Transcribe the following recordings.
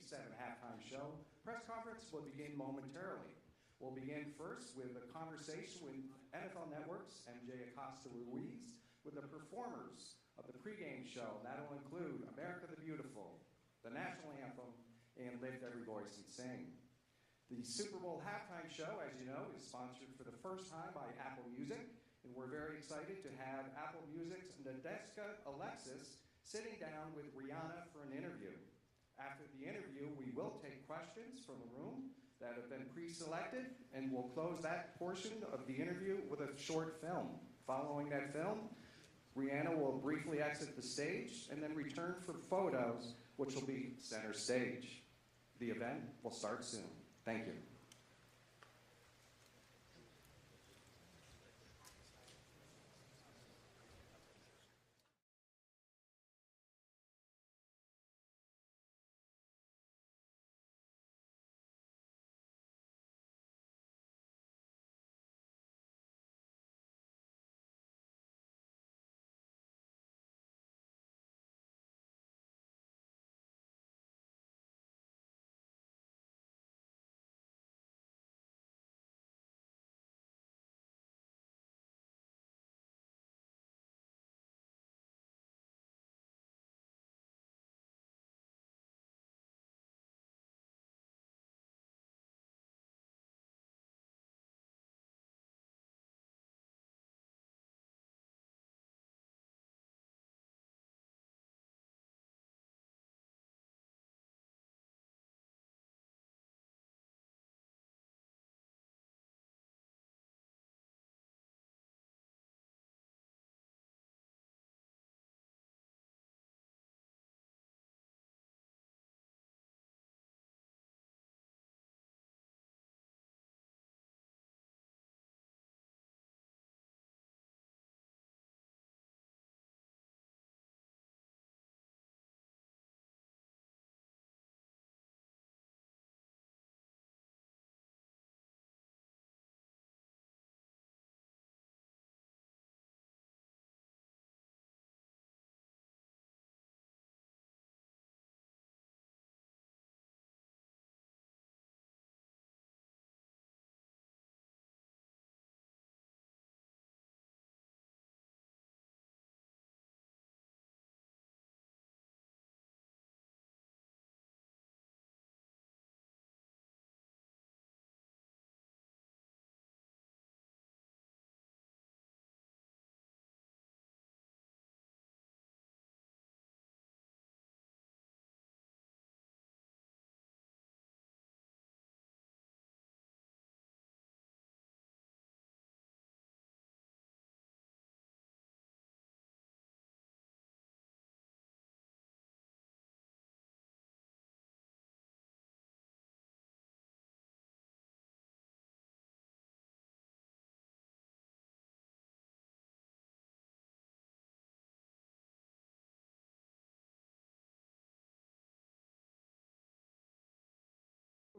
57 halftime show press conference will begin momentarily. We'll begin first with a conversation with NFL Network's MJ Acosta Ruiz with the performers of the pregame show. That'll include America the Beautiful, the national anthem, and Lift Every Voice and Sing. The Super Bowl halftime show, as you know, is sponsored for the first time by Apple Music, and we're very excited to have Apple Music's Nadeska Alexis sitting down with Rihanna for an interview. After the interview, we will take questions from the room that have been pre-selected, and we'll close that portion of the interview with a short film. Following that film, Rihanna will briefly exit the stage and then return for photos, which will be center stage. The event will start soon. Thank you.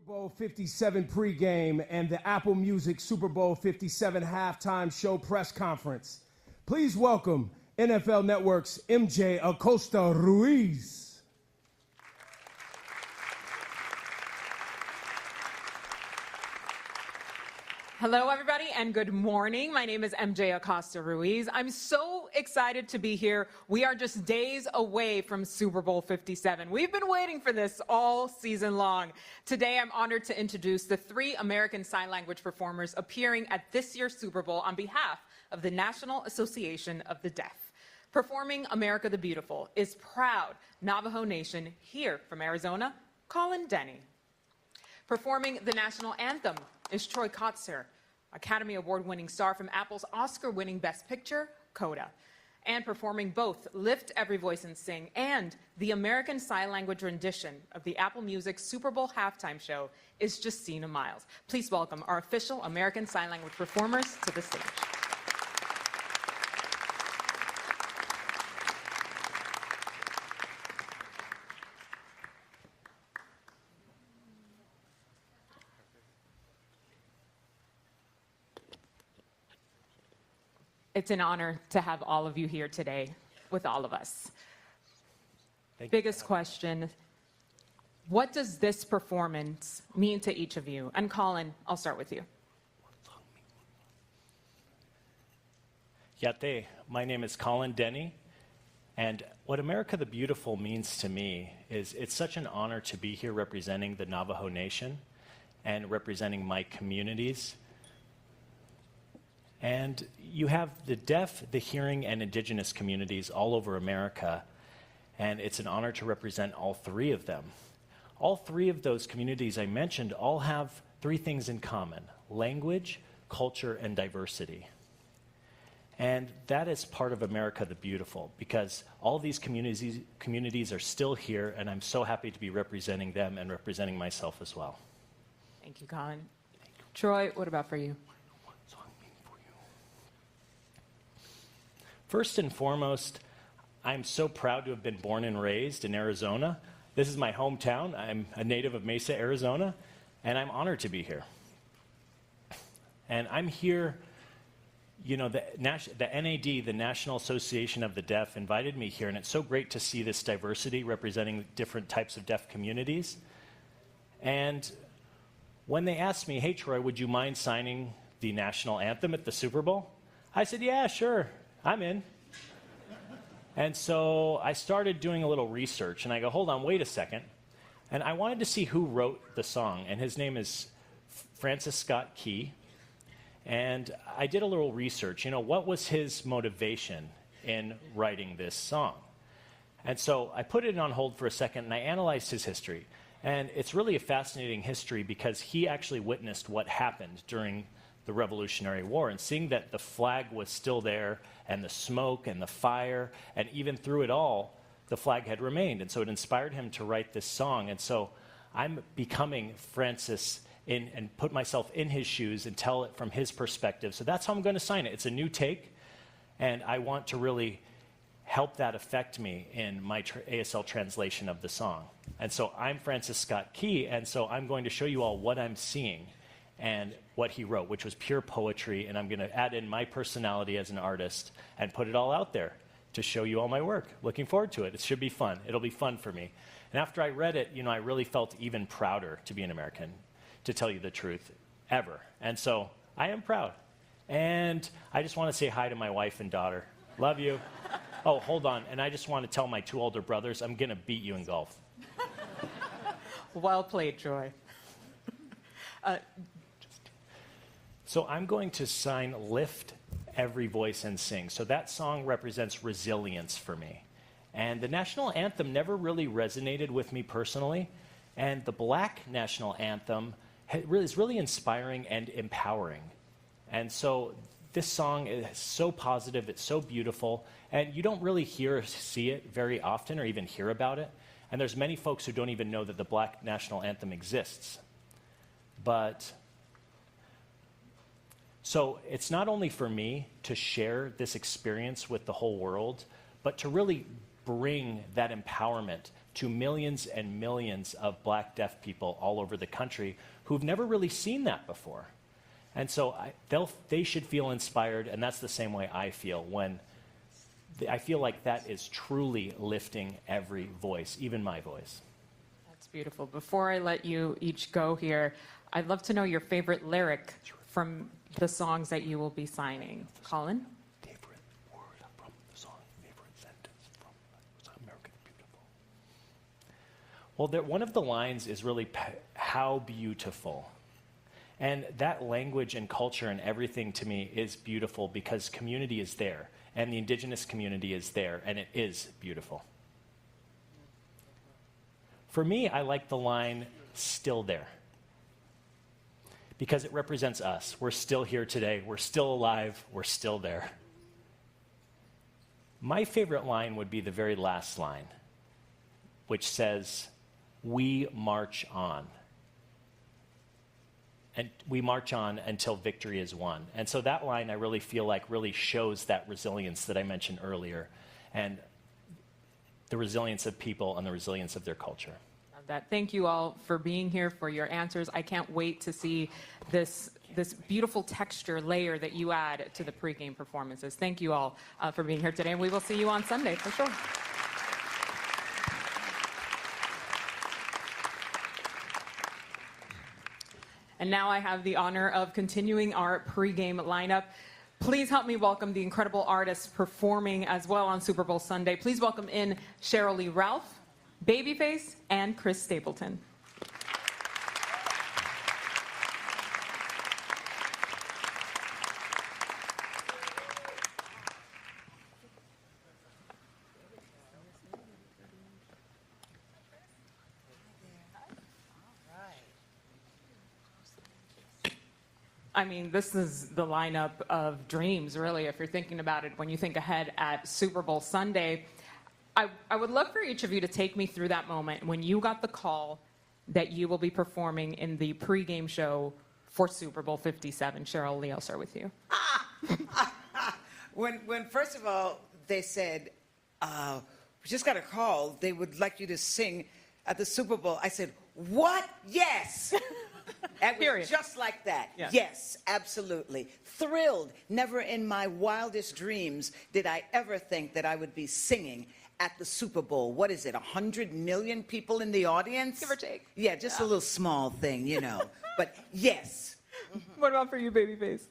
Super Bowl 57 pregame and the Apple Music Super Bowl 57 halftime show press conference. Please welcome NFL Network's MJ Acosta Ruiz. Hello, everybody, and good morning. My name is MJ Acosta Ruiz. I'm so excited to be here. We are just days away from Super Bowl 57. We've been waiting for this all season long. Today, I'm honored to introduce the 3 American Sign Language performers appearing at this year's Super Bowl on behalf of the National Association of the Deaf. Performing America the Beautiful is proud Navajo Nation here from Arizona, Colin Denny. Performing the national anthem is Troy Kotsur, Academy Award-winning star from Apple's Oscar-winning Best Picture, Coda. And performing both Lift Every Voice and Sing and the American Sign Language rendition of the Apple Music Super Bowl halftime show is Justina Miles. Please welcome our official American Sign Language performers to the stage. It's an honor to have all of you here today with all of us. Biggest question, what does this performance mean to each of you? And Colin, I'll start with you. Yate, my name is Colin Denny, and what America the Beautiful means to me is it's such an honor to be here representing the Navajo Nation and representing my communities. And you have the deaf, the hearing, and indigenous communities all over America, and it's an honor to represent all three of them. All three of those communities I mentioned all have three things in common: language, culture, and diversity. And that is part of America the Beautiful, because all these communities are still here, and I'm so happy to be representing them and representing myself as well. Thank you, Colin. Troy, what about for you? First and foremost, I'm so proud to have been born and raised in Arizona. This is my hometown. I'm a native of Mesa, Arizona, and I'm honored to be here. And I'm here. You know, the NAD, the National Association of the Deaf, invited me here, and it's so great to see this diversity representing different types of deaf communities. And when they asked me, hey, Troy, would you mind signing the national anthem at the Super Bowl? I said, yeah, sure, I'm in. And so I started doing a little research, and I go, hold on, wait a second. And I wanted to see who wrote the song, and his name is Francis Scott Key. And I did a little research, you know, what was his motivation in writing this song? And so I put it on hold for a second, and I analyzed his history. And it's really a fascinating history because he actually witnessed what happened during the Revolutionary War. And seeing that the flag was still there, and the smoke and the fire, and even through it all, the flag had remained. And so it inspired him to write this song. And so I'm becoming Francis and put myself in his shoes and tell it from his perspective. So that's how I'm going to sign it. It's a new take, and I want to really help that affect me in my ASL translation of the song. And so I'm Francis Scott Key, and so I'm going to show you all what I'm seeing and what he wrote, which was pure poetry, and I'm going to add in my personality as an artist and put it all out there to show you all my work. Looking forward to it. It should be fun. It'll be fun for me. And after I read it, you know, I really felt even prouder to be an American, to tell you the truth, ever. And so I am proud. And I just want to say hi to my wife and daughter. Love you. Oh, hold on. And I just want to tell my two older brothers, I'm going to beat you in golf. Well played, Troy. So I'm going to sign Lift Every Voice and Sing. So that song represents resilience for me. And the national anthem never really resonated with me personally. And the Black national anthem is really inspiring and empowering. And so this song is so positive, it's so beautiful, and you don't really see it very often or even hear about it. And there's many folks who don't even know that the Black national anthem exists. But so it's not only for me to share this experience with the whole world, but to really bring that empowerment to millions and millions of Black deaf people all over the country who've never really seen that before. And so they should feel inspired, and that's the same way I feel when I feel like that is truly lifting every voice, even my voice. That's beautiful. Before I let you each go here, I'd love to know your favorite lyric from the songs that you will be signing. Colin? Favorite word from the song, favorite sentence from America the Beautiful. Well, one of the lines is really, how beautiful. And that language and culture and everything to me is beautiful because community is there, and the indigenous community is there, and it is beautiful. For me, I like the line, still there, because it represents us. We're still here today. We're still alive. We're still there. My favorite line would be the very last line, which says, we march on. And we march on until victory is won. And so that line, I really feel like really shows that resilience that I mentioned earlier, and the resilience of people and the resilience of their culture. Love that. Thank you all for being here, for your answers. I can't wait to see this beautiful texture layer that you add to the pregame performances. Thank you all for being here today, and we will see you on Sunday for sure. And now I have the honor of continuing our pregame lineup. Please help me welcome the incredible artists performing as well on Super Bowl Sunday. Please welcome in Cheryl Lee Ralph, Babyface, and Chris Stapleton. I mean, this is the lineup of dreams, really, if you're thinking about it, when you think ahead at Super Bowl Sunday. I would love for each of you to take me through that moment when you got the call that you will be performing in the pregame show for Super Bowl 57. Cheryl Lee, I'll start with you. When first of all, they said, we just got a call, they would like you to sing at the Super Bowl, I said, what? Yes! It was just like that. Yeah. Yes, absolutely. Thrilled. Never in my wildest dreams did I ever think that I would be singing at the Super Bowl. What is it, 100 million people in the audience? Give or take. Yeah, just a little small thing, you know. But yes. What about for you, Babyface?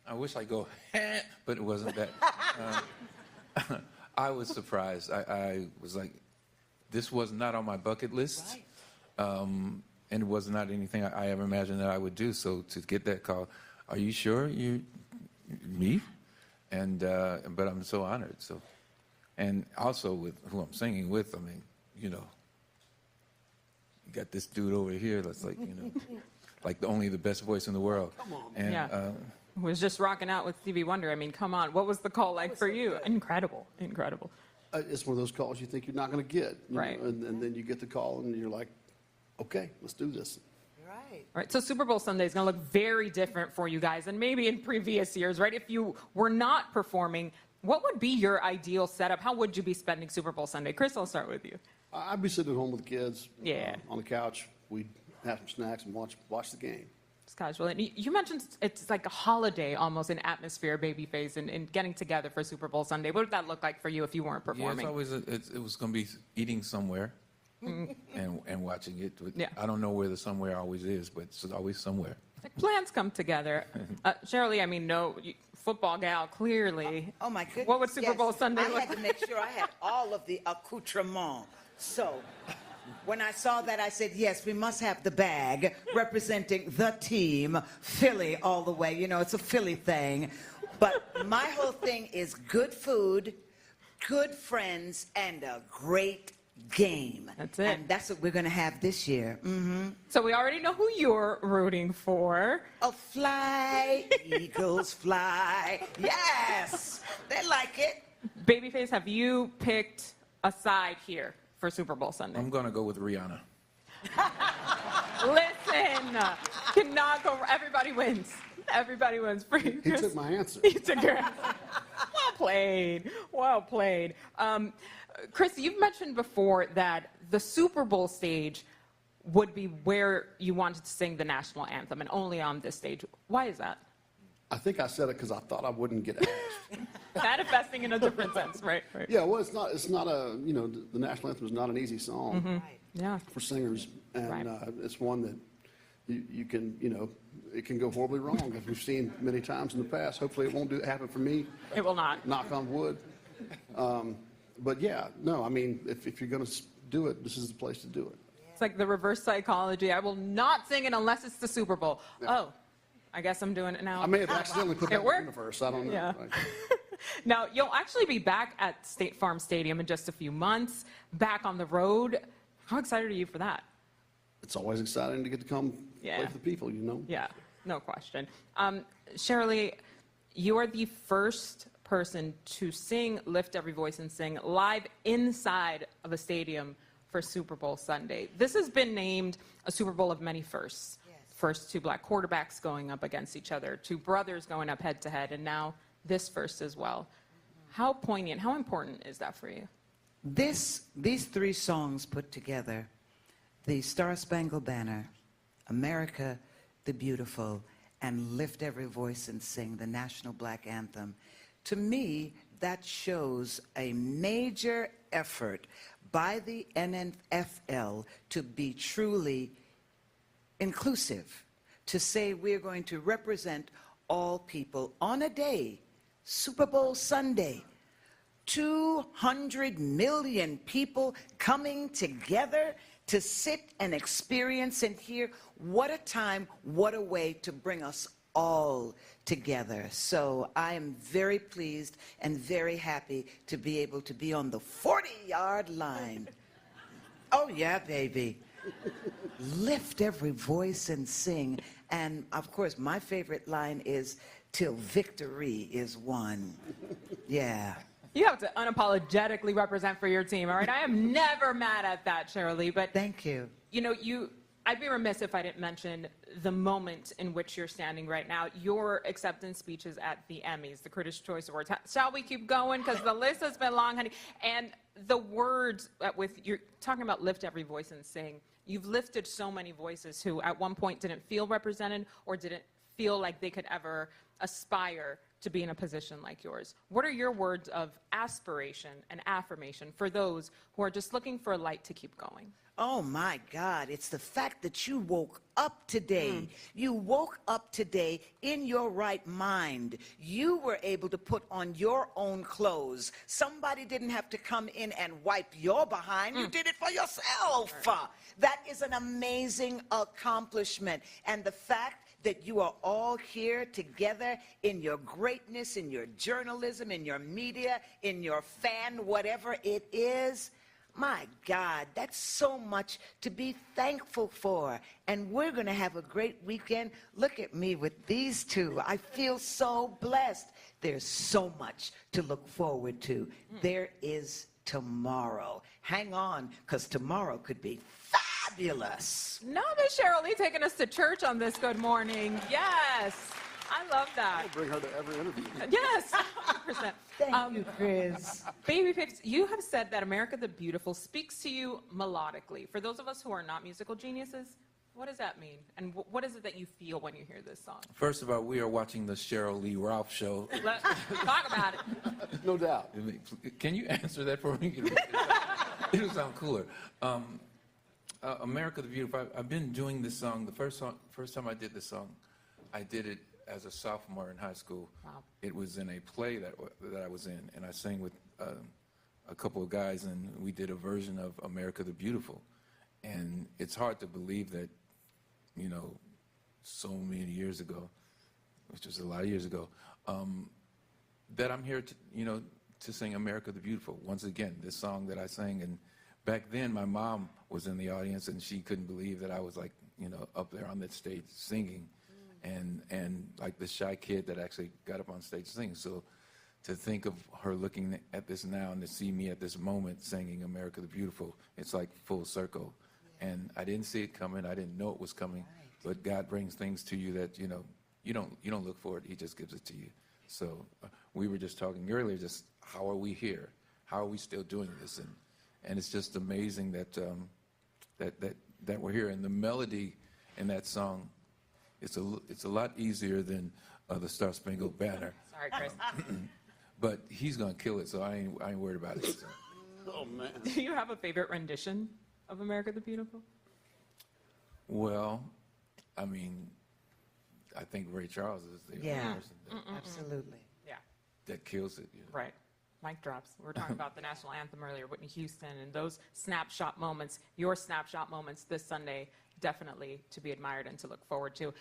I wish I go, but it wasn't that. I was surprised. I was like, this was not on my bucket list. Right. And it was not anything I ever imagined that I would do. So to get that call, are you sure me? And but I'm so honored. So, and also with who I'm singing with, I mean, you know, you got this dude over here that's like, you know, like only the best voice in the world. Come on, and, yeah. Was just rocking out with Stevie Wonder. I mean, come on. What was the call like for you? Incredible, incredible. It's one of those calls you think you're not going to get, right? And then you get the call and you're like, okay, let's do this. Right. So Super Bowl Sunday is going to look very different for you guys than maybe in previous years, right? If you were not performing, what would be your ideal setup? How would you be spending Super Bowl Sunday? Chris, I'll start with you. I'd be sitting at home with the kids. Yeah. On the couch. We'd have some snacks and watch the game. It's casual. And you mentioned it's like a holiday almost in atmosphere, Babyface, and getting together for Super Bowl Sunday. What would that look like for you if you weren't performing? Yeah, it's always it was going to be eating somewhere. and watching it. Yeah. I don't know where the somewhere always is, but it's always somewhere. Like plans come together. Cheryl Lee, I mean, football gal, clearly. Oh, my goodness. What would Super Bowl Sunday look like? I had to make sure I had all of the accoutrement. So when I saw that, I said, yes, we must have the bag representing the team, Philly all the way. You know, it's a Philly thing. But my whole thing is good food, good friends, and a great game. That's it. And that's what we're going to have this year. Mm-hmm. So we already know who you're rooting for. Oh, fly, eagles fly. Yes, they like it. Babyface, have you picked a side here for Super Bowl Sunday? I'm going to go with Rihanna. Listen, cannot go. Everybody wins. Everybody wins. For you, He took my answer. He took your answer. Well played. Well played. Chris, you've mentioned before that the Super Bowl stage would be where you wanted to sing the national anthem and only on this stage. Why is that? I think I said it because I thought I wouldn't get asked. Manifesting in a different sense, right? Yeah, well, it's not a, you know, the national anthem is not an easy song Yeah. for singers. And Right. It's one that you can, you know, it can go horribly wrong, as we've seen many times in the past. Hopefully it won't happen for me. It will not. Knock on wood. But yeah, no, I mean, if you're going to do it, this is the place to do it. It's like the reverse psychology. I will not sing it unless it's the Super Bowl. Yeah. Oh, I guess I'm doing it now. I may have accidentally put that in the worked. universe. I don't know. Yeah. Right. Now, you'll actually be back at State Farm Stadium in just a few months, back on the road. How excited are you for that? It's always exciting to get to come play for the people, you know? Yeah, no question. Cheryl Lee, you are the first person to sing Lift Every Voice and Sing live inside of a stadium for Super Bowl Sunday. This has been named a Super Bowl of many firsts. Yes. First, two black quarterbacks going up against each other, two brothers going up head to head, and now this first as well. How poignant, how important is that for you? These three songs put together, the Star-Spangled Banner, America the Beautiful, and Lift Every Voice and Sing, the national black anthem. To me, that shows a major effort by the NFL to be truly inclusive, to say we're going to represent all people on a day, Super Bowl Sunday. 200 million people coming together to sit and experience and hear. What a time, what a way to bring us all together. So I am very pleased and very happy to be able to be on the 40-yard line. Oh yeah, baby. Lift every voice and sing. And of course, my favorite line is, till victory is won. Yeah. You have to unapologetically represent for your team, all right? I am never mad at that, Cheryl Lee, but Thank you. you know, I'd be remiss if I didn't mention the moment in which you're standing right now. Your acceptance speeches at the Emmys, the Critics' Choice Awards. Shall we keep going? Because the list has been long, honey. And the words you're talking about lift every voice and sing. You've lifted so many voices who at one point didn't feel represented or didn't feel like they could ever aspire to be in a position like yours. What are your words of aspiration and affirmation for those who are just looking for a light to keep going? Oh my God, it's the fact that you woke up today. You woke up today in your right mind. You were able to put on your own clothes. Somebody didn't have to come in and wipe your behind. You did it for yourself. That is an amazing accomplishment. And the fact that you are all here together in your greatness, in your journalism, in your media, in your fan, whatever it is. My God, that's so much to be thankful for. And we're going to have a great weekend. Look at me with these two. I feel so blessed. There's so much to look forward to. There is tomorrow. Hang on, because tomorrow could be fabulous. No, Miss Cheryl Lee taking us to church on this Good Morning. Yes. I love that. I'll bring her to every interview. Yes, 100%. Thank you, Chris. Baby Pips, you have said that America the Beautiful speaks to you melodically. For those of us who are not musical geniuses, what does that mean? And what is it that you feel when you hear this song? First of all, we are watching the Cheryl Lee Ralph show. Let's talk about it. No doubt. Can you answer that for me? It'll sound cooler. America the Beautiful. I've been doing this song. The first time I did this song, I did it as a sophomore in high school. Wow. It was in a play that I was in, and I sang with a couple of guys, and we did a version of America the Beautiful. And it's hard to believe that, you know, so many years ago, which was a lot of years ago, that I'm here to, you know, to sing America the Beautiful. Once again, this song that I sang, and back then my mom was in the audience, and she couldn't believe that I was, like, you know, up there on that stage singing. And like the shy kid that actually got up on stage singing. So to think of her looking at this now and to see me at this moment singing America the Beautiful, it's like full circle. Yeah. And I didn't see it coming. I didn't know it was coming. Right. But God brings things to you that, you know, you don't look for it. He just gives it to you. So we were just talking earlier, just how are we here? How are we still doing this? And it's just amazing that that we're here. And the melody in that song, it's a lot easier than the Star Spangled Banner. Sorry, Chris. But he's gonna kill it, so I ain't worried about it. So. Oh man. Do you have a favorite rendition of America the Beautiful? Well, I mean, I think Ray Charles is the only person Absolutely. Yeah. that kills it. You know? Right. Mic drops. We were talking about the national anthem earlier, Whitney Houston, and those snapshot moments, your snapshot moments this Sunday, definitely to be admired and to look forward to.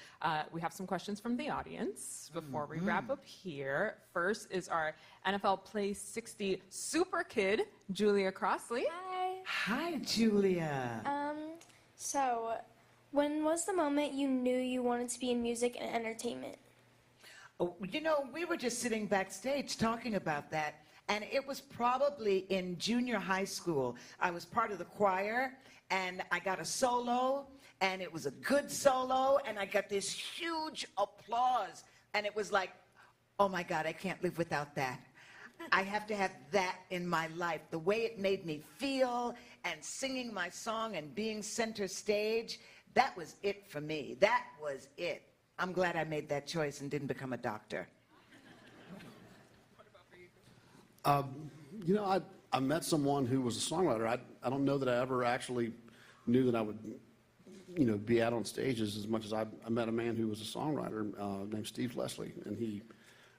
We have some questions from the audience before we wrap up here. First is our NFL Play 60 super kid, Julia Crossley. Hi. Hi, Julia. So, when was the moment you knew you wanted to be in music and entertainment? Oh, you know, we were just sitting backstage talking about that, and it was probably in junior high school. I was part of the choir, and I got a solo, and it was a good solo, and I got this huge applause, and it was like, oh my God, I can't live without that. I have to have that in my life. The way it made me feel, and singing my song and being center stage, that was it for me. That was it. I'm glad I made that choice and didn't become a doctor. You know, I met someone who was a songwriter. I don't know that I ever actually knew that I would be out on stages as much as I met a man who was a songwriter named Steve Leslie,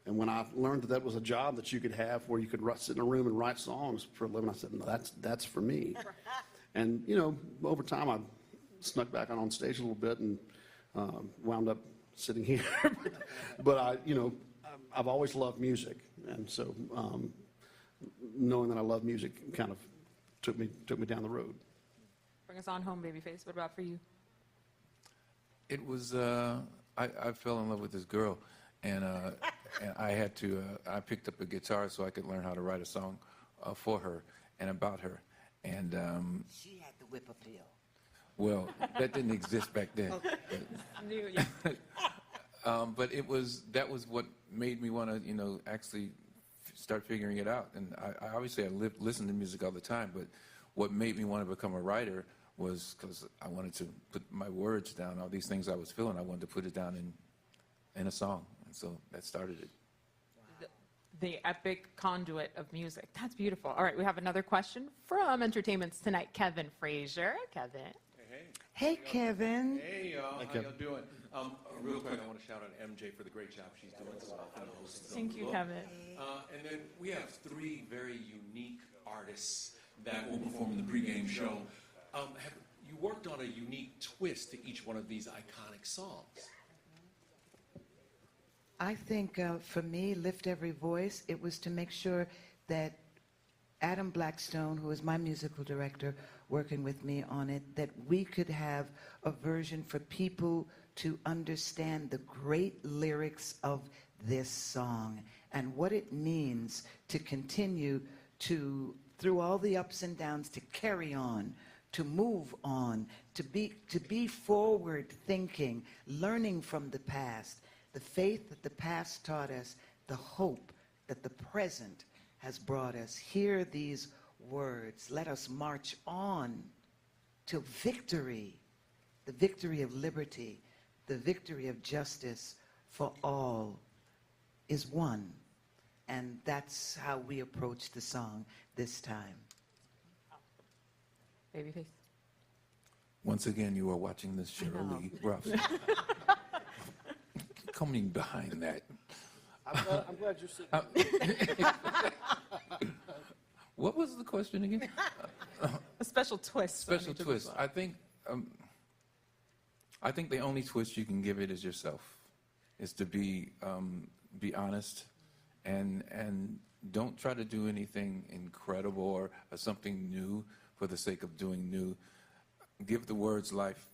and when I learned that was a job that you could have where you could sit in a room and write songs for a living, I said, no, that's for me. And over time I snuck back on stage a little bit and wound up sitting here. But I've always loved music, and so knowing that I love music kind of took me down the road. Bring us on home, Babyface. What about for you? It was, I fell in love with this girl, and I had to, I picked up a guitar so I could learn how to write a song for her and about her. And she had the whip appeal. Well, that didn't exist back then. But that was what made me want to, actually start figuring it out. And I obviously listened to music all the time, but what made me want to become a writer was because I wanted to put my words down, all these things I was feeling, I wanted to put it down in a song. And so that started it. Wow. The epic conduit of music. That's beautiful. All right, we have another question from Entertainment's Tonight, Kevin Frazier. Kevin. Hey, Kevin. Hey, y'all. How y'all doing? Real quick, I want to shout out MJ for the great job she's doing as well. Thank you, Kevin. And then we have 3 very unique artists that will perform in the pregame show. You worked on a unique twist to each one of these iconic songs. I think for me, Lift Every Voice, it was to make sure that Adam Blackstone, who is my musical director, working with me on it, that we could have a version for people to understand the great lyrics of this song and what it means to continue to, through all the ups and downs, to carry on, to move on, to be forward thinking, learning from the past, the faith that the past taught us, the hope that the present has brought us. Hear these words. Let us march on to victory, the victory of liberty, the victory of justice for all is won. And that's how we approach the song this time. Babyface. Once again, you are watching this Cheryl Lee Ruff. Coming behind that. I'm glad you're sitting. What was the question again? A special twist. Special twist. I think the only twist you can give it is yourself. Is to be honest, and don't try to do anything incredible or something new for the sake of doing new. Give the words life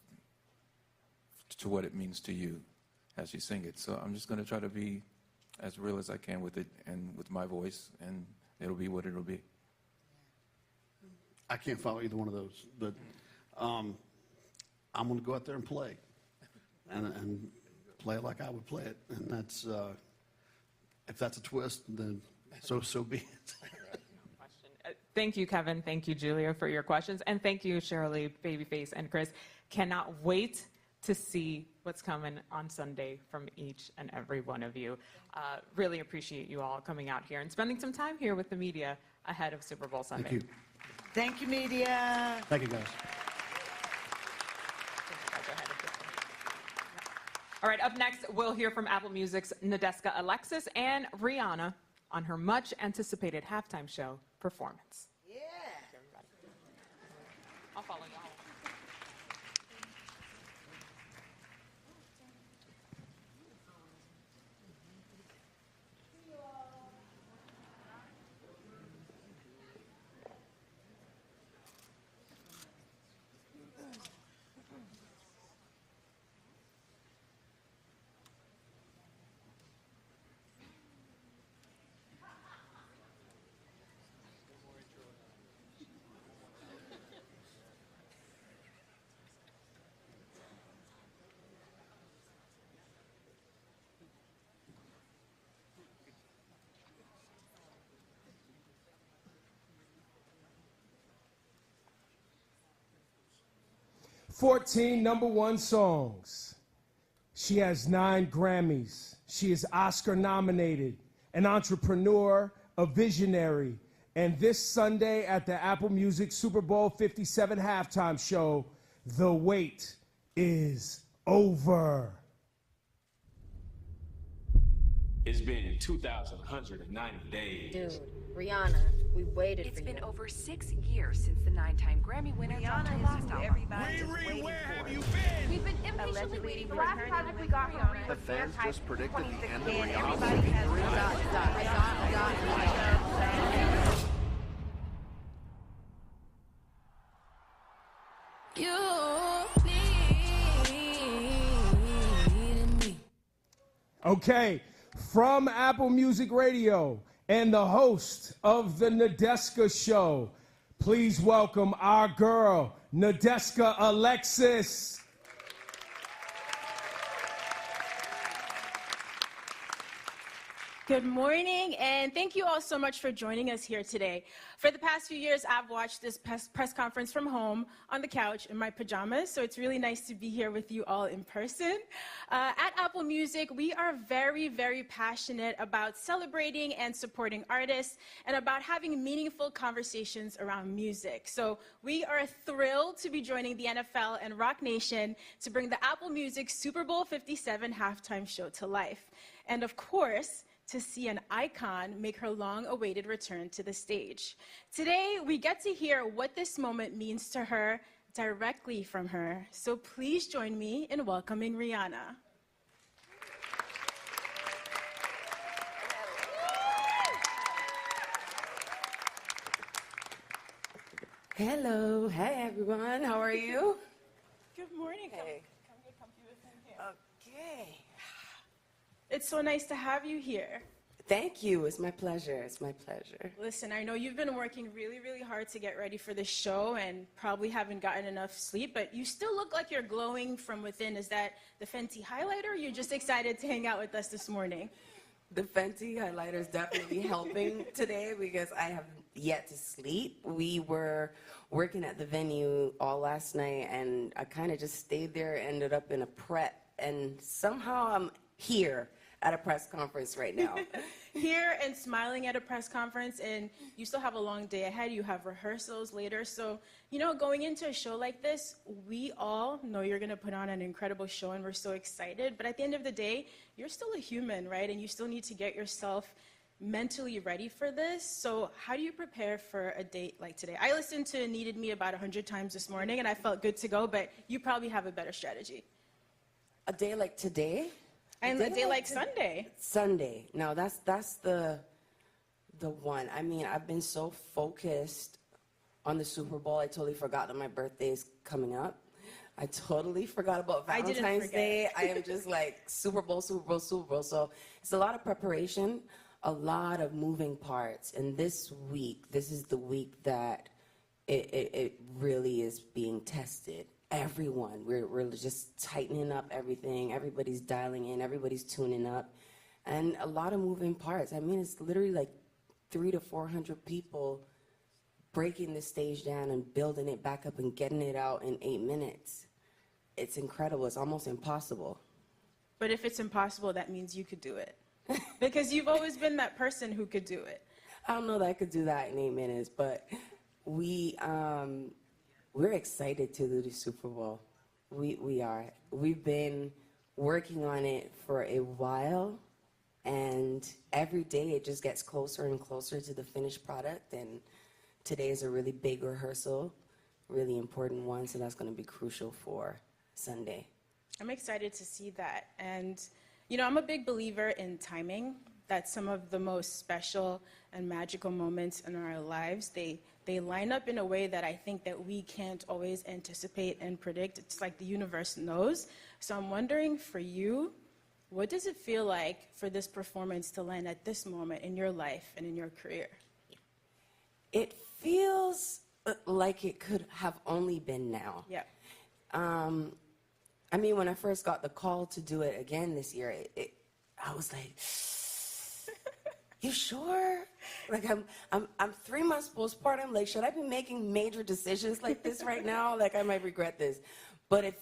to what it means to you as you sing it. So I'm just going to try to be as real as I can with it and with my voice, and it'll be what it'll be. I can't follow either one of those, but I'm going to go out there and play, and play it like I would play it, and that's if that's a twist, then so be it. Thank you, Kevin. Thank you, Julia, for your questions, and thank you, Cheryl Lee, Babyface, and Chris. Cannot wait to see what's coming on Sunday from each and every one of you. Really appreciate you all coming out here and spending some time here with the media ahead of Super Bowl Sunday. Thank you. Thank you, media. Thank you, guys. All right, up next, we'll hear from Apple Music's Nadeska Alexis and Rihanna on her much-anticipated halftime show performance. Yeah. I'll follow you all. "14 #1 songs. She has 9 Grammys. She is Oscar nominated, an entrepreneur, a visionary. And this Sunday at the Apple Music Super Bowl 57 halftime show, the wait is over. It's been 2,190 days. Dude, Rihanna, we waited for you. It's been over 6 years since the 9-time Grammy winner dropped her last album. Where have you been? We've been impatiently waiting for last project we got from Rihanna. The fans just predicted the end of and Rihanna. everybody has You needed me. Okay, from Apple Music Radio and the host of the Nadeska Show, please welcome our girl, Nadeska Alexis. Good morning, and thank you all so much for joining us here today. For the past few years, I've watched this press conference from home on the couch in my pajamas, so it's really nice to be here with you all in person. At Apple Music, we are very, very passionate about celebrating and supporting artists and about having meaningful conversations around music. So we are thrilled to be joining the NFL and Rock Nation to bring the Apple Music Super Bowl 57 halftime show to life. And of course, to see an icon make her long-awaited return to the stage. Today, we get to hear what this moment means to her directly from her. So please join me in welcoming Rihanna. Hello, hey everyone, how are you? Good morning. Hey. Come get comfy with him here. Okay. It's so nice to have you here. Thank you, it's my pleasure, it's my pleasure. Listen, I know you've been working really, really hard to get ready for this show and probably haven't gotten enough sleep, but you still look like you're glowing from within. Is that the Fenty highlighter, or you're just excited to hang out with us this morning? The Fenty highlighter is definitely helping today because I have yet to sleep. We were working at the venue all last night and I kind of just stayed there, ended up in a prep, and somehow I'm here at a press conference right now. Here and smiling at a press conference, and you still have a long day ahead. You have rehearsals later. So, you know, going into a show like this, we all know you're going to put on an incredible show, and we're so excited. But at the end of the day, you're still a human, right? And you still need to get yourself mentally ready for this. So how do you prepare for a date like today? I listened to Needed Me about 100 times this morning, and I felt good to go, but you probably have a better strategy. A day like today? And a day like Sunday. Sunday. No, that's the one. I mean, I've been so focused on the Super Bowl, I totally forgot that my birthday is coming up. I totally forgot about Valentine's Day. I am just like Super Bowl, Super Bowl, Super Bowl. So it's a lot of preparation, a lot of moving parts. And this week, this is the week that it really is being tested. Everyone, we're just tightening up everything. Everybody's dialing in, everybody's tuning up, and a lot of moving parts. I mean, it's literally like 300 to 400 people breaking the stage down and building it back up and getting it out in 8 minutes. It's incredible. It's almost impossible. But if it's impossible, that means you could do it. Because you've always been that person who could do it. I don't know that I could do that in 8 minutes, but we're excited to do the Super Bowl. We are. We've been working on it for a while, and every day it just gets closer and closer to the finished product, and today is a really big rehearsal, really important one, so that's going to be crucial for Sunday. I'm excited to see that. And, you know, I'm a big believer in timing, that some of the most special and magical moments in our lives, they line up in a way that I think that we can't always anticipate and predict. It's like the universe knows. So I'm wondering for you, what does it feel like for this performance to land at this moment in your life and in your career? It feels like it could have only been now. Yeah. I mean, when I first got the call to do it again this year, I was like, you sure? Like I'm 3 months postpartum. Like, should I be making major decisions like this right now? Like, I might regret this. But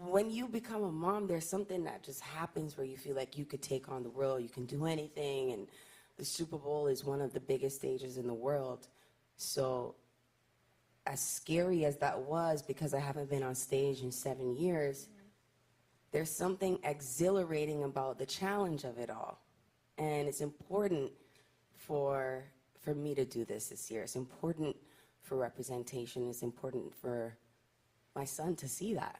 when you become a mom, there's something that just happens where you feel like you could take on the world, you can do anything, and the Super Bowl is one of the biggest stages in the world. So as scary as that was, because I haven't been on stage in 7 years, there's something exhilarating about the challenge of it all. And it's important for me to do this year. It's important for representation. It's important for my son to see that.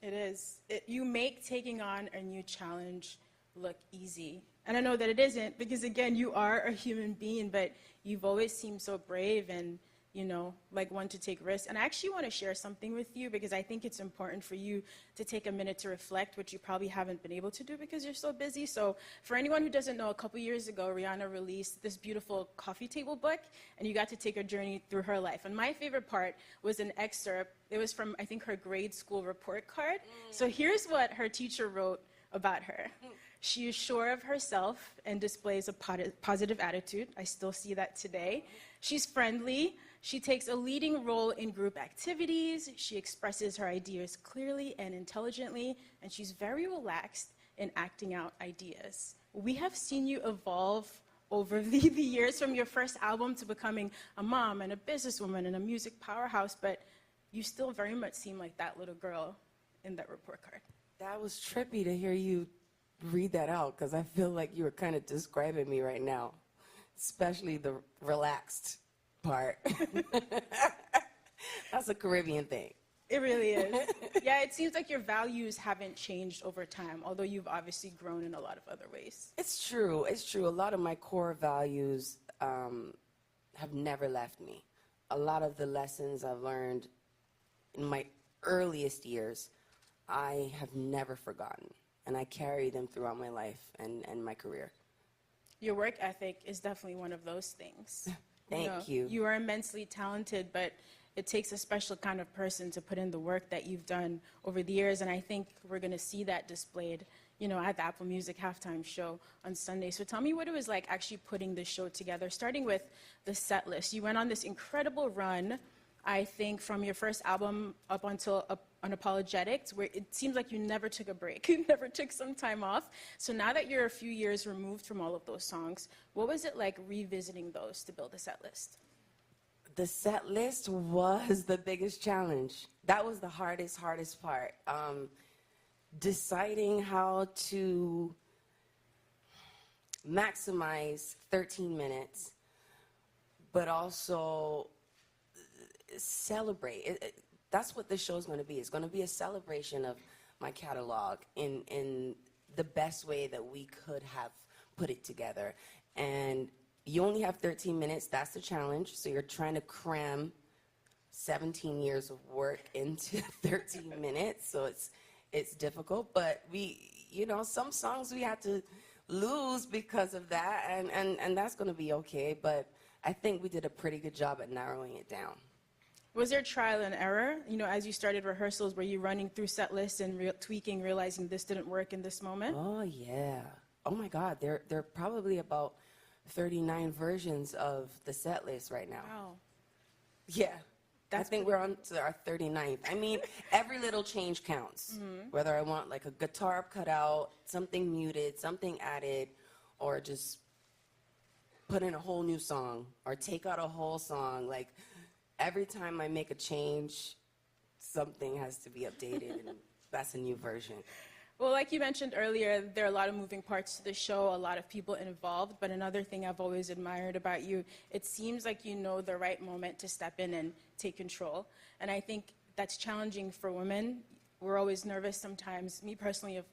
It is. You make taking on a new challenge look easy. And I know that it isn't, because again, you are a human being, but you've always seemed so brave and, you know, like one to take risks. And I actually want to share something with you, because I think it's important for you to take a minute to reflect, which you probably haven't been able to do because you're so busy. So for anyone who doesn't know, a couple years ago, Rihanna released this beautiful coffee table book, and you got to take a journey through her life. And my favorite part was an excerpt. It was from, I think, her grade school report card. So here's what her teacher wrote about her. She is sure of herself and displays a positive attitude. I still see that today. She's friendly. She takes a leading role in group activities. She expresses her ideas clearly and intelligently, and she's very relaxed in acting out ideas. We have seen you evolve over the years, from your first album to becoming a mom and a businesswoman and a music powerhouse, but you still very much seem like that little girl in that report card. That was trippy to hear you read that out, because I feel like you were kind of describing me right now, especially the relaxed part. That's a Caribbean thing. It really is. Yeah, it seems like your values haven't changed over time, although you've obviously grown in a lot of other ways. It's true. It's true. A lot of my core values have never left me. A lot of the lessons I've learned in my earliest years, I have never forgotten. And I carry them throughout my life and my career. Your work ethic is definitely one of those things. Thank you. You are immensely talented, but it takes a special kind of person to put in the work that you've done over the years, and I think we're going to see that displayed, you know, at the Apple Music halftime show on Sunday. So tell me what it was like actually putting this show together, starting with the Setlist. You went on this incredible run, I think, from your first album up until Unapologetics, where it seems like you never took a break, you never took some time off. So now that you're a few years removed from all of those songs, what was it like revisiting those to build a set list? The set list was the biggest challenge. That was the hardest part. Deciding how to maximize 13 minutes, but also celebrate. That's what this show is going to be. It's going to be a celebration of my catalog in the best way that we could have put it together. And you only have 13 minutes. That's the challenge. So you're trying to cram 17 years of work into 13 minutes. So it's difficult. But some songs we had to lose because of that. And that's going to be okay. But I think we did a pretty good job at narrowing it down. Was there trial and error? You know, as you started rehearsals, were you running through set lists and tweaking, realizing this didn't work in this moment? Oh, yeah. Oh, my God. There are probably about 39 versions of the set list right now. Wow. Yeah. I think we're on to our 39th. I mean, every little change counts. Mm-hmm. Whether I want, like, a guitar cut out, something muted, something added, or just put in a whole new song, or take out a whole song, like... Every time I make a change, something has to be updated, and that's a new version. Well, like you mentioned earlier, there are a lot of moving parts to the show, a lot of people involved, but another thing I've always admired about you, it seems like you know the right moment to step in and take control. And I think that's challenging for women. We're always nervous sometimes, me personally, of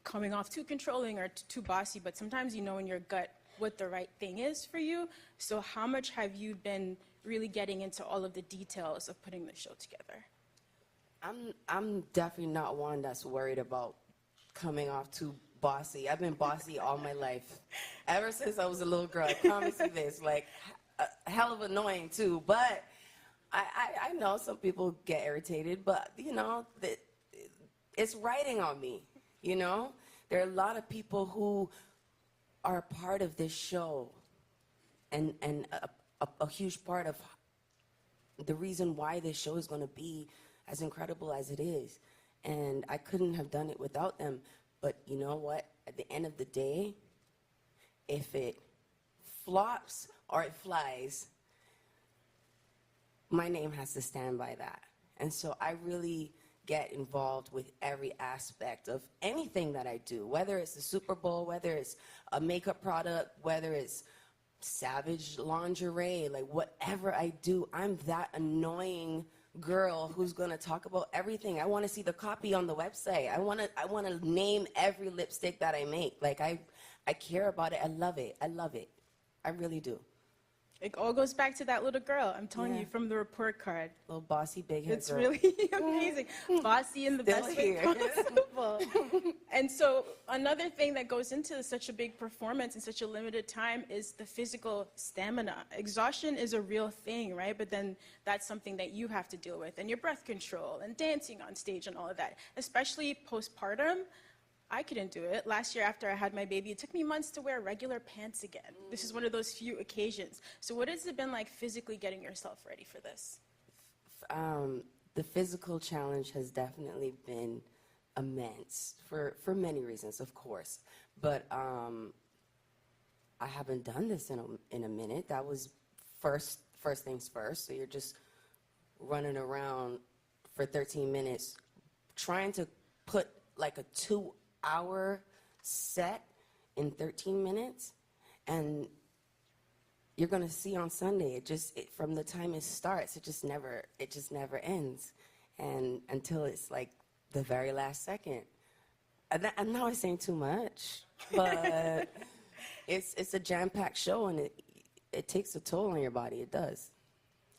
coming off too controlling or too bossy, but sometimes you know in your gut what the right thing is for you. So how much have you been really getting into all of the details of putting the show together? I'm definitely not one that's worried about coming off too bossy. I've been bossy all my life. Ever since I was a little girl, I promise you this. Like, a hell of annoying too. But I know some people get irritated, but, you know, it's writing on me, you know? There are a lot of people who are a part of this show, and a huge part of the reason why this show is going to be as incredible as it is. And I couldn't have done it without them. But you know what? At the end of the day, if it flops or it flies, my name has to stand by that. And so I really get involved with every aspect of anything that I do, whether it's the Super Bowl, whether it's a makeup product, whether it's Savage lingerie, like whatever I do, I'm that annoying girl who's gonna talk about everything. I want to see the copy on the website. I want to name every lipstick that I make. Like I care about it. I love it. I really do. It all goes back to that little girl. I'm telling you from the report card. Little bossy big head It's girl. really amazing. Bossy in the Still best here. way possible. And so another thing that goes into such a big performance in such a limited time is the physical stamina. Exhaustion is a real thing, right? But then that's something that you have to deal with, and your breath control and dancing on stage and all of that, especially postpartum. I couldn't do it. Last year after I had my baby, it took me months to wear regular pants again. This is one of those few occasions. So what has it been like physically getting yourself ready for this? The physical challenge has definitely been immense for many reasons, of course. But I haven't done this in a minute. That was first things first. So you're just running around for 13 minutes trying to put like a 2-hour set in 13 minutes, and you're gonna see on Sunday. From the time it starts, it just never ends, and until it's like the very last second. And now I'm saying too much, but it's a jam-packed show, and it takes a toll on your body. It does.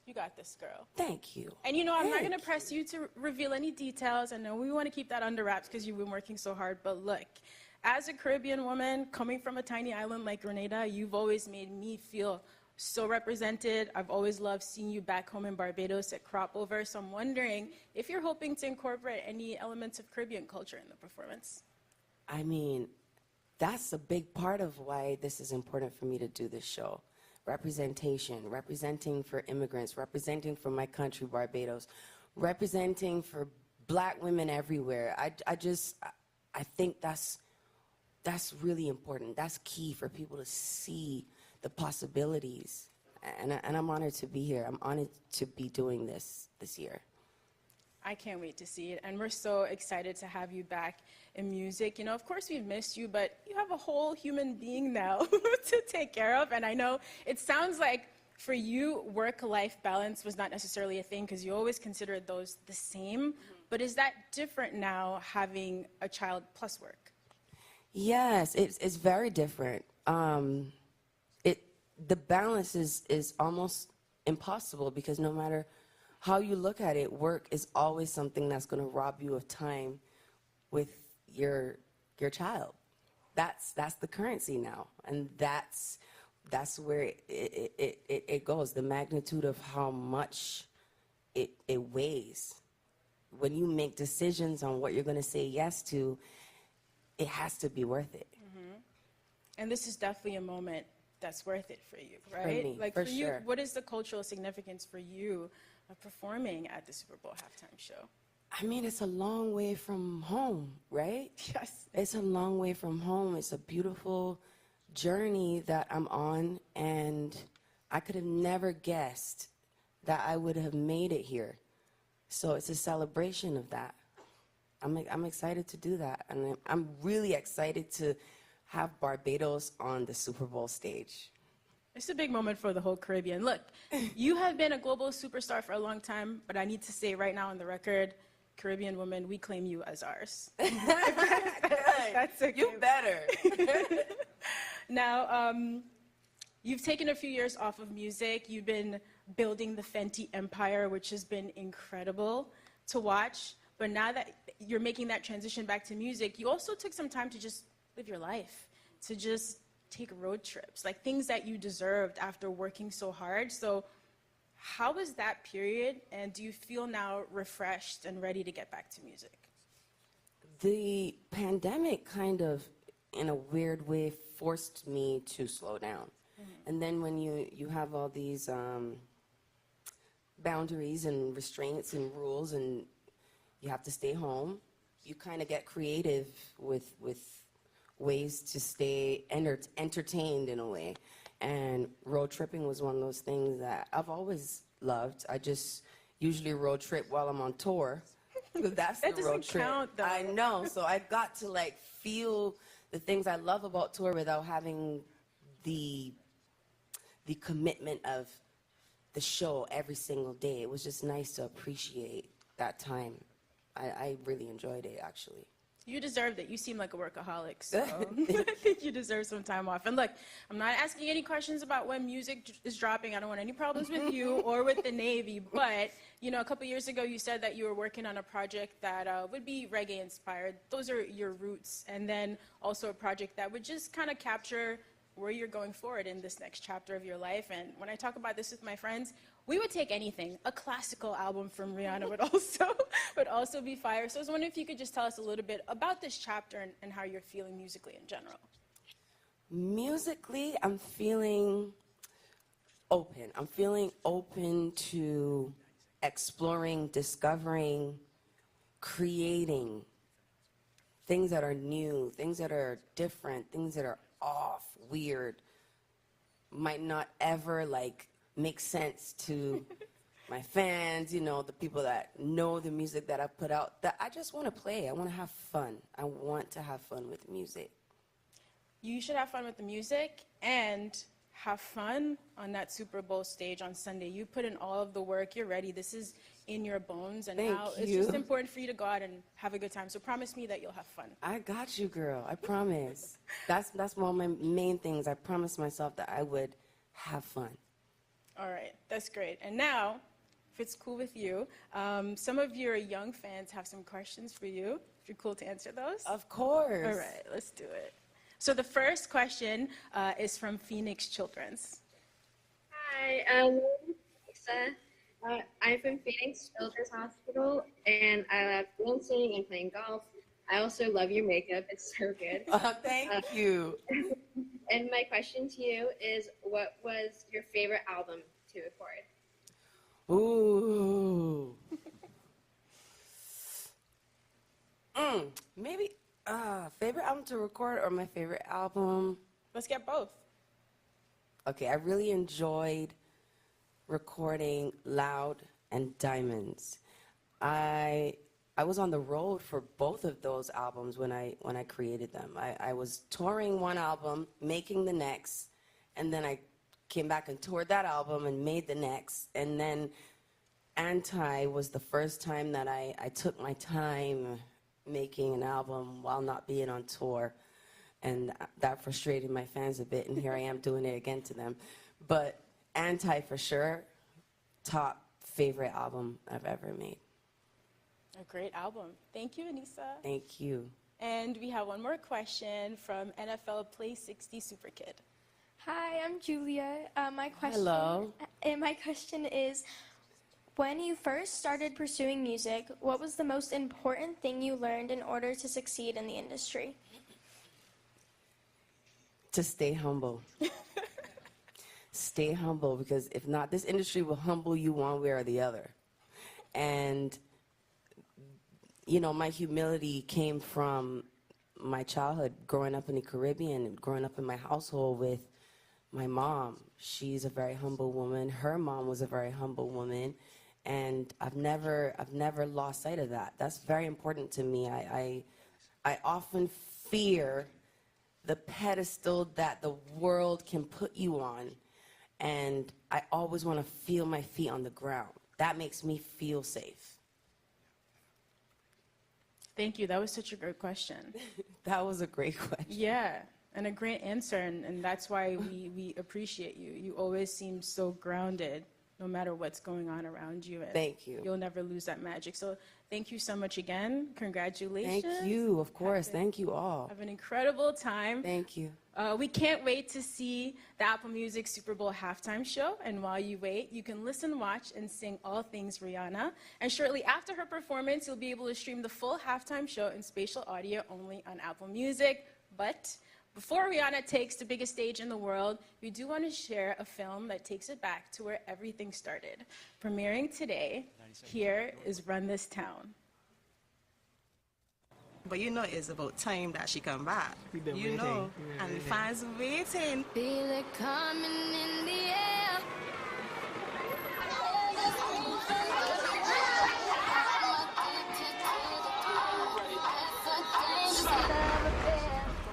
You got this, girl. Thank you. And I'm not going to press you to reveal any details. I know we want to keep that under wraps because you've been working so hard. But look, as a Caribbean woman coming from a tiny island like Grenada, you've always made me feel so represented. I've always loved seeing you back home in Barbados at Crop Over. So I'm wondering if you're hoping to incorporate any elements of Caribbean culture in the performance. I mean, that's a big part of why this is important for me to do this show. Representation, representing for immigrants, representing for my country, Barbados, representing for black women everywhere. I think that's really important. That's key for people to see the possibilities. And I'm honored to be here. I'm honored to be doing this year. I can't wait to see it. And we're so excited to have you back in music. Of course we've missed you, but you have a whole human being now to take care of. And I know it sounds like for you, work-life balance was not necessarily a thing because you always considered those the same. But is that different now, having a child plus work? Yes, it's very different. The balance is almost impossible because no matter how you look at it, work is always something that's going to rob you of time with your child. That's the currency now, and that's where it goes. The magnitude of how much it weighs. When you make decisions on what you're going to say yes to, it has to be worth it. Mm-hmm. And this is definitely a moment that's worth it for you, right? For me, like for you, sure. What is the cultural significance for you of performing at the Super Bowl halftime show? I mean, it's a long way from home, right? Yes. It's a long way from home. It's a beautiful journey that I'm on, and I could have never guessed that I would have made it here. So it's a celebration of that. I'm excited to do that, and I'm really excited to have Barbados on the Super Bowl stage. It's a big moment for the whole Caribbean. Look, you have been a global superstar for a long time, but I need to say right now on the record, Caribbean woman, we claim you as ours. That's okay. You better. Now, you've taken a few years off of music. You've been building the Fenty empire, which has been incredible to watch. But now that you're making that transition back to music, you also took some time to just live your life, to just take road trips, like things that you deserved after working so hard. So how was that period, and do you feel now refreshed and ready to get back to music? The pandemic kind of, in a weird way, forced me to slow down. Mm-hmm. And then when you have all these boundaries and restraints and rules, and you have to stay home, you kind of get creative with ways to stay entertained in a way. And road tripping was one of those things that I've always loved. I just usually road trip while I'm on tour. That's That the road doesn't trip. count, though. I know. So I got to like feel the things I love about tour without having the commitment of the show every single day. It was just nice to appreciate that time. I really enjoyed it, actually. You deserved it. You seem like a workaholic, so I think you deserve some time off. And look, I'm not asking any questions about when music is dropping. I don't want any problems with you or with the Navy. But, you know, a couple years ago, you said that you were working on a project that would be reggae-inspired. Those are your roots. And then also a project that would just kind of capture where you're going forward in this next chapter of your life. And when I talk about this with my friends, we would take anything. A classical album from Rihanna would also be fire. So I was wondering if you could just tell us a little bit about this chapter and how you're feeling musically in general. Musically, I'm feeling open. I'm feeling open to exploring, discovering, creating things that are new, things that are different, things that are off, weird, might not ever like make sense to my fans, you know, the people that know the music that I put out, that I just want to play. I want to have fun. I want to have fun with music. You should have fun with the music and have fun on that Super Bowl stage on Sunday. You put in all of the work. You're ready. This is in your bones. And now it's just important for you to go out and have a good time. So promise me that you'll have fun. I got you, girl. I promise. That's one of my main things. I promised myself that I would have fun. All right, that's great. And now, if it's cool with you, some of your young fans have some questions for you. If you're cool to answer those? Of course. All right, let's do it. So the first question is from Phoenix Children's. Hi, Lisa. I'm from Phoenix Children's Hospital, and I love dancing and playing golf. I also love your makeup. It's so good. Thank you. And my question to you is, what was your favorite album to record? Ooh. Maybe favorite album to record or my favorite album? Let's get both. Okay, I really enjoyed recording Loud and Diamonds. I was on the road for both of those albums when I created them. I was touring one album, making the next, and then I came back and toured that album and made the next. And then Anti was the first time that I took my time making an album while not being on tour. And that frustrated my fans a bit, and here I am doing it again to them. But Anti, for sure, top favorite album I've ever made. A great album. Thank you, Anissa. Thank you. And we have one more question from NFL Play 60 Super Kid. Hi, I'm Julia. My question is, when you first started pursuing music, what was the most important thing you learned in order to succeed in the industry? To stay humble. Stay humble, because if not, this industry will humble you one way or the other. And you know, my humility came from my childhood, growing up in the Caribbean, and growing up in my household with my mom. She's a very humble woman. Her mom was a very humble woman, and I've never lost sight of that. That's very important to me. I often fear the pedestal that the world can put you on, and I always want to feel my feet on the ground. That makes me feel safe. Thank you. That was such a great question. That was a great question. Yeah, and a great answer, and that's why we appreciate you. You always seem so grounded, no matter what's going on around you. And thank you. You'll never lose that magic. So thank you so much again. Congratulations. Thank you, of course. Thank you all. Have an incredible time. Thank you. We can't wait to see the Apple Music Super Bowl halftime show. And while you wait, you can listen, watch, and sing all things Rihanna. And shortly after her performance, you'll be able to stream the full halftime show in spatial audio only on Apple Music. But before Rihanna takes the biggest stage in the world, we do want to share a film that takes it back to where everything started. Premiering today, here is Run This Town. But you know it's about time that she come back. We've been you waiting. know, and the fans waiting. Feel it coming in the air.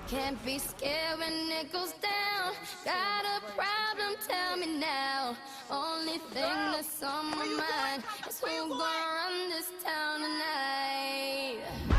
Can't be scared when it goes down. Got a problem, tell me now. Only thing that's on my mind is who gonna run this town tonight.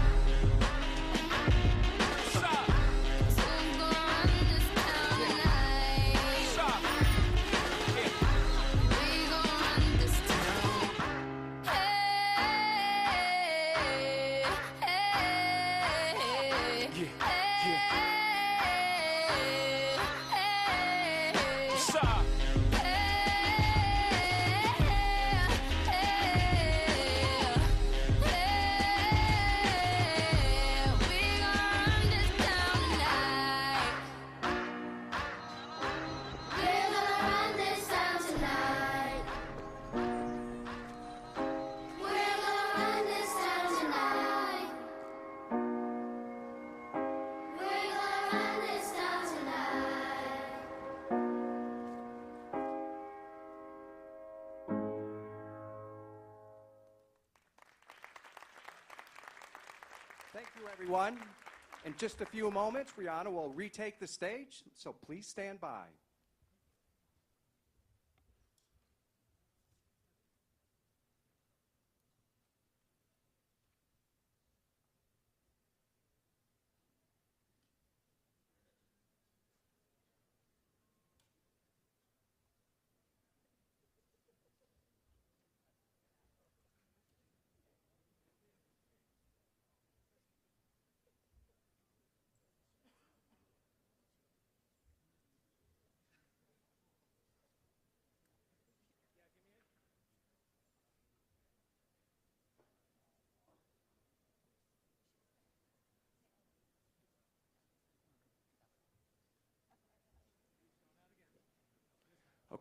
Thank you, everyone. In just a few moments, Rihanna will retake the stage, so please stand by.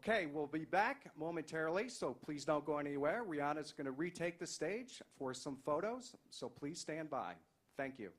Okay, we'll be back momentarily, so please don't go anywhere. Rihanna's going to retake the stage for some photos, so please stand by. Thank you.